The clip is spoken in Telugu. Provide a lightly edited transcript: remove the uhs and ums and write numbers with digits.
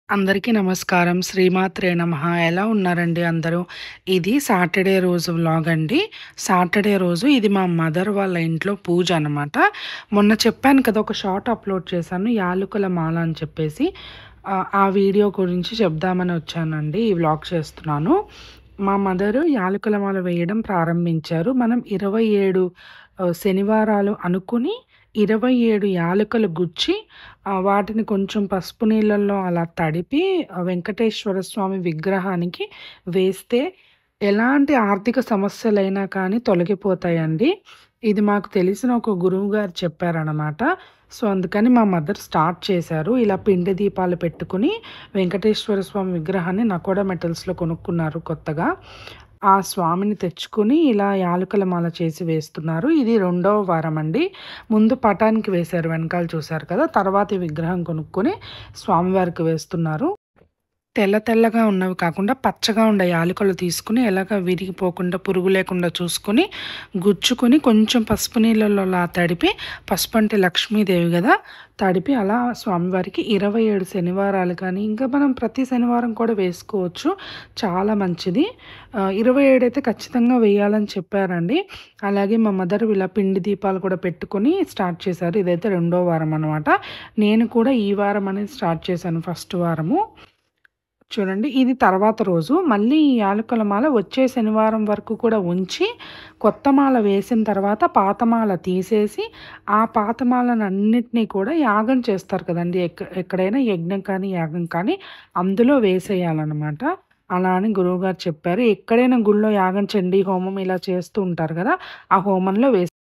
అందరికీ నమస్కారం. శ్రీమాత్రే నమః. ఎలా ఉన్నారండి అందరూ? ఇది సాటర్‌డే రోజు వ్లాగ్ అండి. సాటర్‌డే రోజు ఇది మా మదర్ వాళ్ళ ఇంట్లో పూజ అనమాట. మొన్న చెప్పాను కదా! ఒక షార్ట్ అప్‌లోడ్ చేశాను. యాలుకల మాల అని చెప్పేసి. ఆ వీడియో గురించి చెప్దామని వచ్చానండి. ఈ వ్లాగ్ చేస్తున్నాను. మా మదరు యాలకుల మాల వేయడం ప్రారంభించారు. మనం 27 శనివారాలు అనుకుని 27 యాలకులు గుచ్చి వాటిని కొంచెం పసుపు నీళ్ళల్లో అలా తడిపి వెంకటేశ్వర స్వామి విగ్రహానికి వేస్తే ఎలాంటి ఆర్థిక సమస్యలైనా కానీ తొలగిపోతాయండి. ఇది మాకు తెలిసిన ఒక గురువుగారు చెప్పారనమాట. సో, అందుకని మా మదర్ స్టార్ట్ చేశారు. ఇలా పిండి దీపాలు పెట్టుకొని వెంకటేశ్వర స్వామి విగ్రహాన్ని నకోడా మెటల్స్‌లో కొనుక్కున్నారు కొత్తగా. ఆ స్వామిని తెచ్చుకొని ఇలా యాలకుల మాల చేసి వేస్తున్నారు. ఇది రెండవ వారం అండి. ముందు పటానికి వేశారు, వెనకాల చూశారు కదా! తర్వాత ఈ విగ్రహం కొనుక్కొని స్వామివారికి వేస్తున్నారు. తెల్ల తెల్లగా ఉన్నవి కాకుండా పచ్చగా ఉండే యాలకులు తీసుకొని ఎలాగ విరిగిపోకుండా పురుగు లేకుండా చూసుకొని గుచ్చుకొని కొంచెం పసుపు నీళ్ళలో అలా తడిపి, పసుపు అంటే లక్ష్మీదేవి కదా, తడిపి అలా స్వామివారికి 27 శనివారాలు కానీ ఇంకా మనం ప్రతి శనివారం కూడా వేసుకోవచ్చు. చాలా మంచిది. 27 అయితే ఖచ్చితంగా వేయాలని చెప్పారండి. అలాగే మా మదర్ ఇలా పిండి దీపాలు కూడా పెట్టుకొని స్టార్ట్ చేశారు. ఇదైతే రెండో వారం అనమాట. నేను కూడా ఈ వారం అనేది స్టార్ట్ చేశాను, ఫస్ట్ వారము. చూడండి, ఇది తర్వాత రోజు. మళ్ళీ ఈ యాలకుల మాల వచ్చే శనివారం వరకు కూడా ఉంచి, కొత్త మాల వేసిన తర్వాత పాత మాల తీసేసి, ఆ పాత మాలనన్నిటిని కూడా యాగం చేస్తారు కదండీ! ఎక్కడైనా యజ్ఞం కానీ, యాగం కానీ అందులో వేసేయాలనమాట. అలా అని గురువుగారు చెప్పారు. ఎక్కడైనా గుళ్ళో యాగం, చండీ హోమం ఇలా చేస్తూ ఉంటారు కదా! ఆ హోమంలో